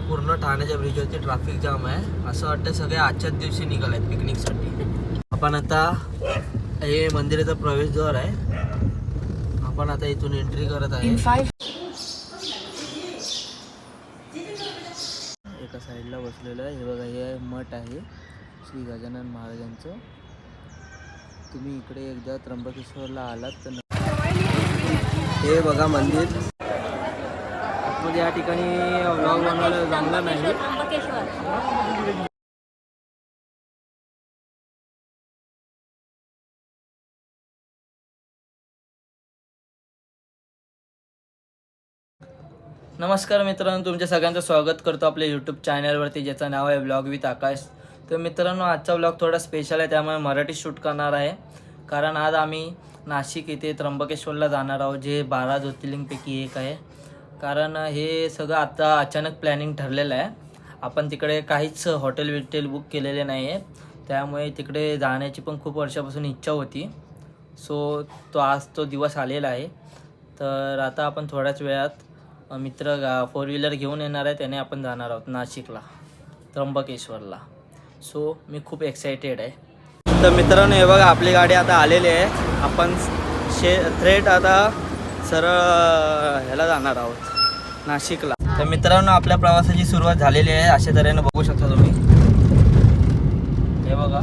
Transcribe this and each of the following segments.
पूर्ण ठाण्याच्या ब्रिजवरती traffic jam आहे. असं वाटतं सगळे आजच्याच दिवशी निघालेत पिकनिकसाठी. आपण आता हे मंदिराचा प्रवेशद्वार आहे. आपण आता इथून एंट्री करत आहे. एका साईडला बसलेलं आहे. हे बघा, हे मठ आहे श्री गजानन महाराजांचं. तुम्ही इकडे एकदा त्र्यंबकेश्वरला आलात तर हे बघा मंदिर. आतमध्ये या ठिकाणी व्लॉग बनवायला जमला नाही. नमस्कार मित्रांनो, तुमच्या सगळ्यांचं स्वागत करतो आपल्या यूट्यूब चॅनलवरती, ज्याचं नाव आहे ब्लॉग विथ आकाश. तर मित्रांनो, आजचा ब्लॉग थोडा स्पेशल आहे, त्यामुळे मराठी शूट करणार आहे. कारण आज आम्ही नाशिक येथे त्र्यंबकेश्वरला जाणार आहोत, जे 12 ज्योतिर्लिंगपैकी एक आहे. कारण हे सगळं आता अचानक प्लॅनिंग ठरलेलं आहे. आपण तिकडे काहीच हॉटेल बुक केलेले नाही आहे, त्यामुळे तिकडे जाण्याची पण खूप वर्षापासून इच्छा होती. सो आज तो दिवस आलेला आहे. तर आता आपण थोड्याच वेळात मित्र 4 व्हीलर घेऊन येणार आहे, त्याने आपण जाणार आहोत नाशिकला, त्र्यंबकेश्वरला. सो मी खूप एक्सायटेड आहे. तर मित्रांनो, हे बघा, आपली गाडी आता आलेली आहे. आपण थेट आता सरळ ह्याला जाणार आहोत, नाशिकला. तर मित्रांनो, आपल्या प्रवासाची सुरुवात झालेली आहे. अशा तऱ्हेनं बघू शकता तुम्ही. हे बघा,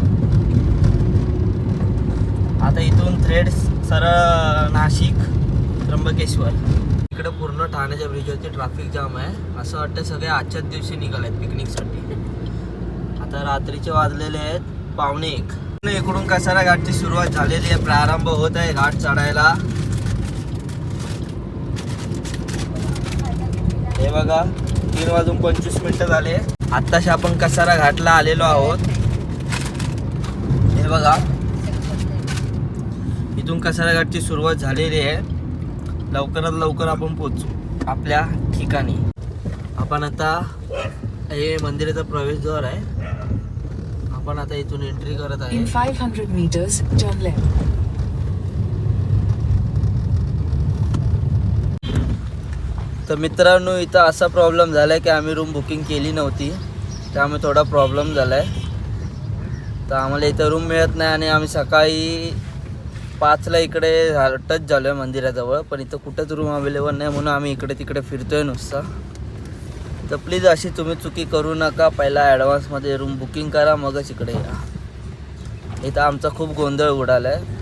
आता इथून थेट सरळ नाशिक, त्र्यंबकेश्वर. इकडे पूर्ण ठाण्याच्या ब्रिजवरती ट्रॅफिक जाम आहे. असं वाटतं सगळे आजच्याच दिवशी निघालेत पिकनिकसाठी. आता रात्रीचे वाजलेले आहेत 1:45. इकडून कसारा घाटची सुरुवात झालेली आहे. प्रारंभ होत आहे घाट चढायला. हे बघा, 3:25 झाले. आत्ताशी आपण कसारा घाटला आलेलो आहोत. हे बघा, इथून कसारा घाटची सुरुवात झालेली आहे. लवकरात लवकर आपण पोहोचू आपल्या ठिकाणी. आपण आता हे मंदिराचा प्रवेशद्वार आहे. आपण आता इथून एंट्री करत आहे. 500 meters turn left. तर मित्रांनो, इथं असा प्रॉब्लेम झाला आहे की आम्ही रूम बुकिंग केली नव्हती, त्यामुळे थोडा प्रॉब्लेम झाला आहे. तर आम्हाला इथं रूम मिळत नाही आणि आम्ही सकाळी 5ला इकडे टच झालो आहे मंदिराजवळ, पण इथं कुठंच रूम अवेलेबल नाही, म्हणून आम्ही इकडे तिकडे फिरतो आहे नुसता. तर प्लीज अशी तुम्ही चुकी करू नका. पहिला ॲडव्हान्समध्ये रूम बुकिंग करा, मगच इकडे या. इथं आमचा खूप गोंधळ उडाला आहे.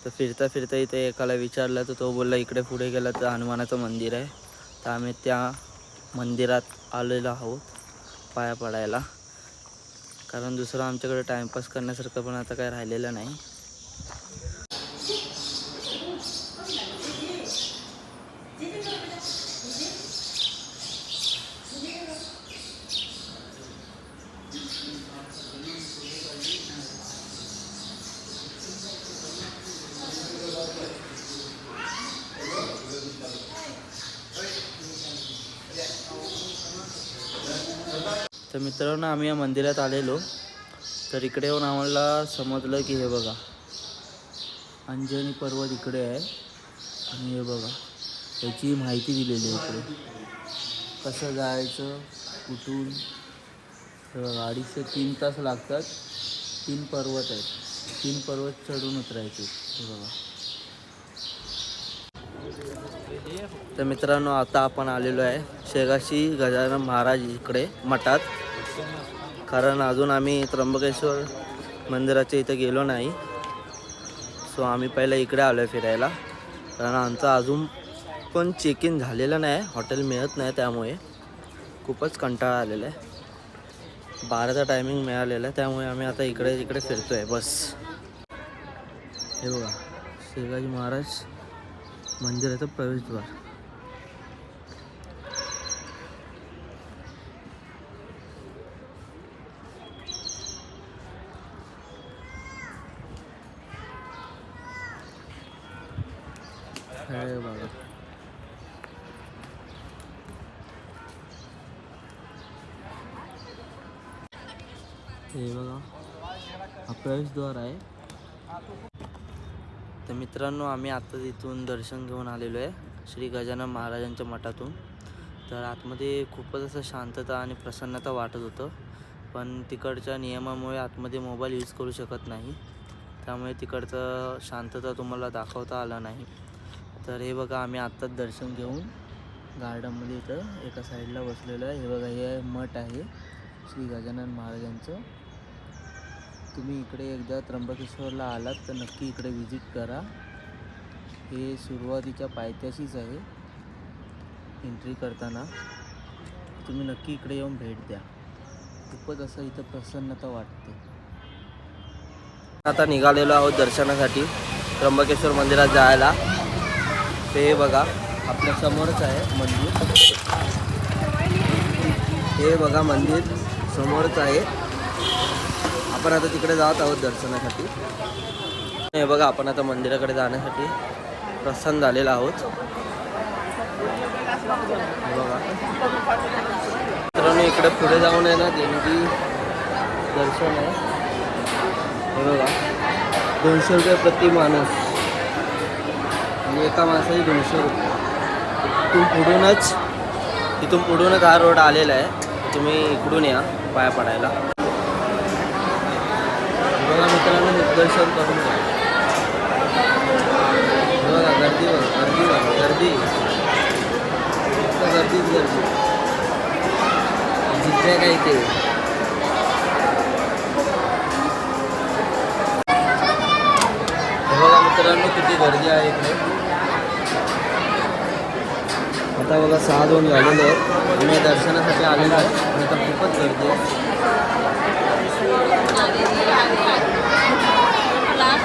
तर फिरता फिरता इथे एकाला विचारलं तर तो बोलला इकडे पुढे गेला तर हनुमानाचं मंदिर आहे. तर आम्ही त्या मंदिरात आलेलो आहोत पाया पडायला. कारण दुसरं आमच्याकडे टाईमपास करण्यासारखं पण आता काय राहिलेलं नाही. तर मित्रांनो, आम्ही या मंदिरात आलेलो, तर इकडे येऊन आम्हाला समजलं की हे बघा, अंजनी पर्वत इकडे आहे. आणि हे बघा, त्याची माहिती दिलेली आहे इकडे कसं जायचं, कुठून. हे बघा, 2.5 ते 3 तास लागतात. 3 पर्वत आहेत, 3 पर्वत चढून उतरायचे. हे बघा. तर मित्रांनो, आता आपण आलेलो आहे शेगावची गजानन महाराज इकडे मठात. कारण अजून आम्ही त्र्यंबकेश्वर मंदिराच्या इथं गेलो नाही. सो आम्ही पहिला इकडे आलो आहे फिरायला. कारण आमचं अजून पण चेक इन झालेलं नाही, हॉटेल मिळत नाही, त्यामुळे खूपच कंटाळा आलेला आहे. 12चा टायमिंग मिळालेला आहे, त्यामुळे आम्ही आता इकडे तिकडे फिरतो आहे बस. हे बघा, शेगावजी महाराज मंदिराचं प्रवेशद्वार. हे बघा, हा प्रवेशद्वार आहे. तर मित्रांनो, आम्ही आता इथून दर्शन घेऊन आलेलो आहे श्री गजानन महाराजांच्या मठातून. तर आतमध्ये खूपच असं शांतता आणि प्रसन्नता वाटत होतं, पण तिकडच्या नियमामुळे आतमध्ये मोबाईल यूज करू शकत नाही, त्यामुळे तिकडचं शांतता तुम्हाला दाखवता आला नाही. तर हे बघा आम्ही आत्ताच दर्शन घेऊन गार्डनमध्ये इथं एका साईडला बसलेलो आहे. हे बघा हे मठ आहे श्री गजानन महाराजांचं. तुम्ही इकडे एकदा त्र्यंबकेश्वरला आलात तर नक्की इकडे व्हिजिट करा. हे सुरुवातीच्या पायथ्याशीच आहे. एंट्री करताना तुम्ही नक्की इकडे येऊन भेट द्या. खूपच असं इथं प्रसन्नता वाटते. आता निघालेलो आहोत दर्शनासाठी त्र्यंबकेश्वर मंदिरात जायला. ते बघा आपल्या समोरच आहे मंदिर. हे बघा मंदिर समोरच आहे. आपण आता तिकडे जात आहोत दर्शनासाठी. हे बघा आपण आता मंदिराकडे जाण्यासाठी प्रसन्न झालेलो आहोत. हे बघा मित्रांनो इकडे पुढे जाऊन आहे ना देणगी दर्शन आहे. हे बघा 200 रुपये प्रति माणूस, म्हणजे एका माणसाची 200 रुपये. इथून पुढूनच हा रोड आलेला आहे. तुम्ही इकडून या पाया पडायला. बघा मित्रांनो दर्शन करून घ्या. बघा गर्दी जिथे काय ते. बघा मित्रांनो किती गर्दी आहे इकडे. आता बघा 6:02 झालेले आहेत आणि दर्शनासाठी आलेलो आहे आणि आता खूपच गर्दी आहे.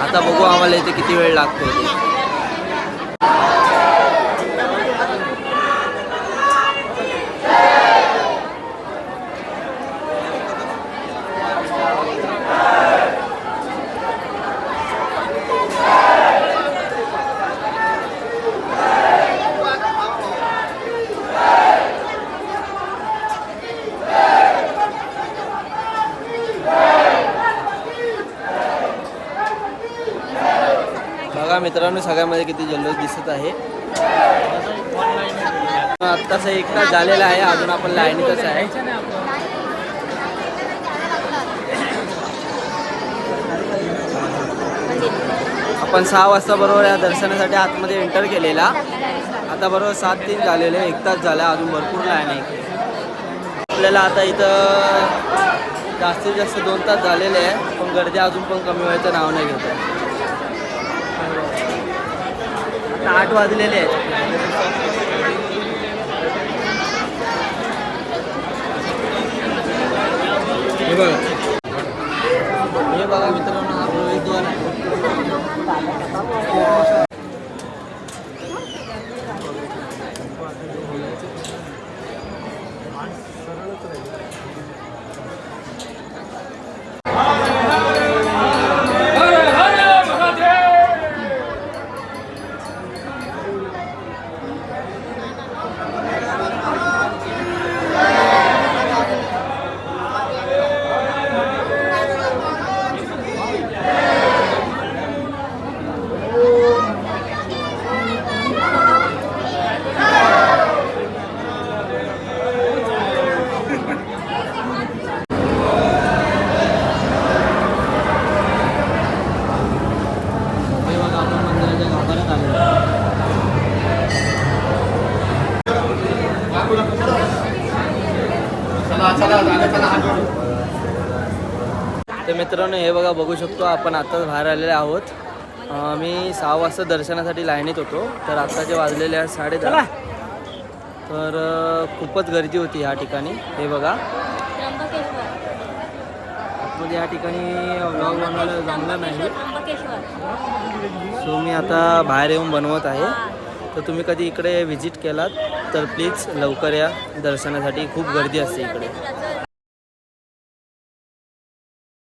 आता बघू आम्हाला इथे किती वेळ लागतो ते. बघा मित्रांनो सगळ्यामध्ये किती जल्लोष दिसत आहे. आत्ताच 1 तास झालेला आहे, अजून आपण लाईनीतच आहे. आपण 6 वाजता बरोबर या दर्शनासाठी आतमध्ये एंटर केलेला. आता बरोबर 7:03 झालेले, 1 तास झाला, अजून भरपूर लाईन आहे. आपल्याला आता इथं जास्तीत जास्त 2 तास झालेले आहे, पण गर्दी अजून पण कमी व्हायचं नाव नाही घेत आहे. 8 वाजलेले आहेत. हे बघा मित्रांनो हा प्रवेशद्वार आहे. तर मित्रांनो हे बघा बघू शकतो आपण आत्ताच बाहेर आलेले आहोत. मी 6 वाजता दर्शनासाठी लाईनीत होतो, तर आत्ताचे वाजलेले आहेत 10:30. तर खूपच गर्दी होती ह्या ठिकाणी. हे बघा आतमध्ये या ठिकाणी व्लॉग बनवायला जमलं नाही, सो मी आता बाहेर येऊन बनवत आहे. तर तुम्ही कधी इकडे व्हिजिट केलात तर प्लीज लवकर या दर्शनासाठी. खूप गर्दी असते इकडे.